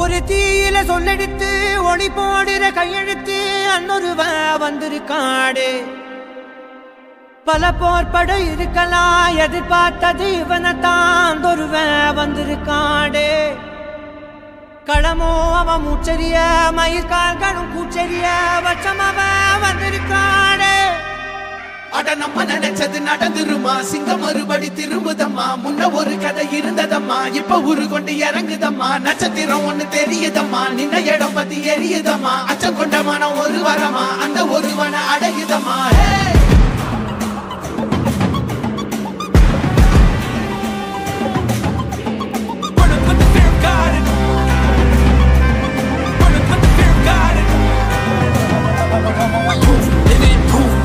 ஒரு தீயில சொல்லெடுத்து ஒளி போடுற கையெழுத்து அன்னொருவ வந்திருக்காடு பல போர்பட இருக்கலாம் எதிர்பார்த்தது இவனைத்தான் ஒருவ வந்திருக்காடு களமோ அவன் மூச்சரிய மயிர்கால்களும் கூச்சரிய வச்சம் அவன் வந்திருக்காடு அட நம்ம நினைச்சது நடந்துருமா சிங்கம் மறுபடி திரும்புதம்மா முன்ன ஒரு கதை இருந்ததம்மா இப்ப உரு கொண்டு இறங்குதம்மா நட்சத்திரம் ஒண்ணு தெரியுதம்மா நின்ன இடம் பத்தி எரியுதம்மா அச்சம் கொண்ட மனம் ஒரு வரமா அந்த ஒருவன அடையுதம்மா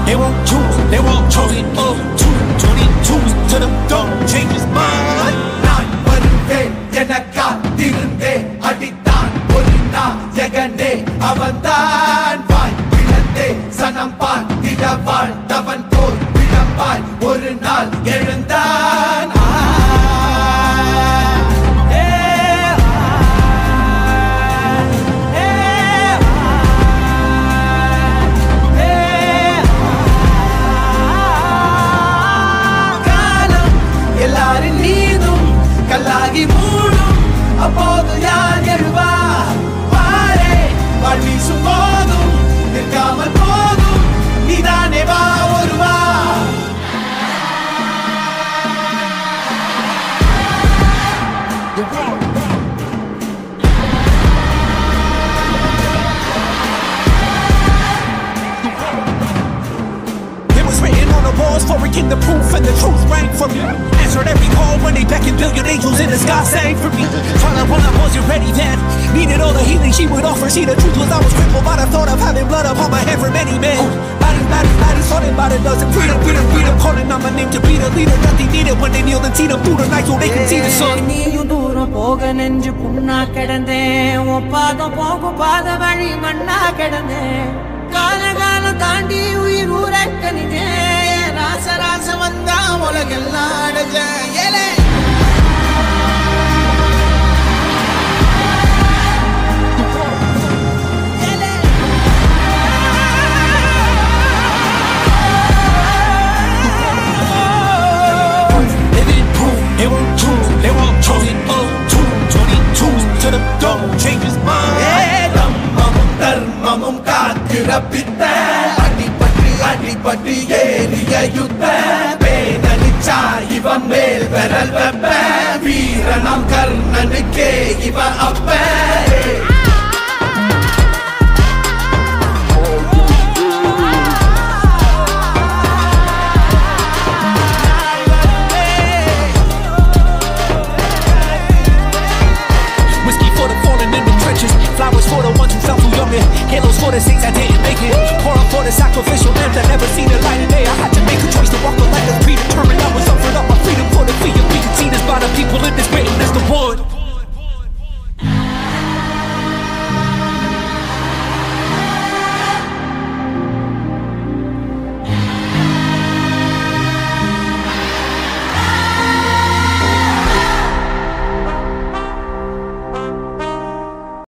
They won't choose, they won't choose it up. 222 to the door, change his mind. நான் வருவேன் என காத்திருந்தே அடித்தான் ஒரு நாள் ஜெகனே அவன்தான் வாய் விழந்தே சனம் பார்த்திட வாழ்ந்தவன் போல் விழப்பாய் ஒரு நாள் எழுந்தான் கல்லாகி மூடும் அப்போது யார் எழுவா பாரே வாழ்வீசும் போதும் நிற்காமல் போதும் நீதானே வா ஒருவா It was written on the walls for again the proof and the truth rang for me. Answered every call when they beckoned, billion angels in the sky sang for me. Trying when I wasn't ready then, needed all the healing she would offer. See the truth was I was crippled by the thought of having blood upon my head for many men. Bodies, sorted by the dozen. Freedom, calling on my name to be the leader that they needed when they kneeled and see them through the night so they can see the sun. நீயும் தூரம் போக நெஞ்சு புண்ணா கிடந்தேன் ஒப்பாதம் போகும் பாத வழி மண்ணா கிடந்தேன் காலம் தாண்டி உயிர் ஊரக்கணிதேன் ராச வந்தா உலகெல்லாம் அடைஞ்ச ஏலே They won't choose, they won't choose it up. 222 to the door, change his mind. தர்மமும் காக்கிற பித்த அடிபட்டு ஏறிய யுத்த பேனலிச்சா இவன் மேல் விரல் வெப்ப வீரனாம் கர்ணனுக்கே இவன் அப்ப Flowers for the ones who fell too young, halos for the saints that didn't make it. Pour up for the sacrificial lamb that never seen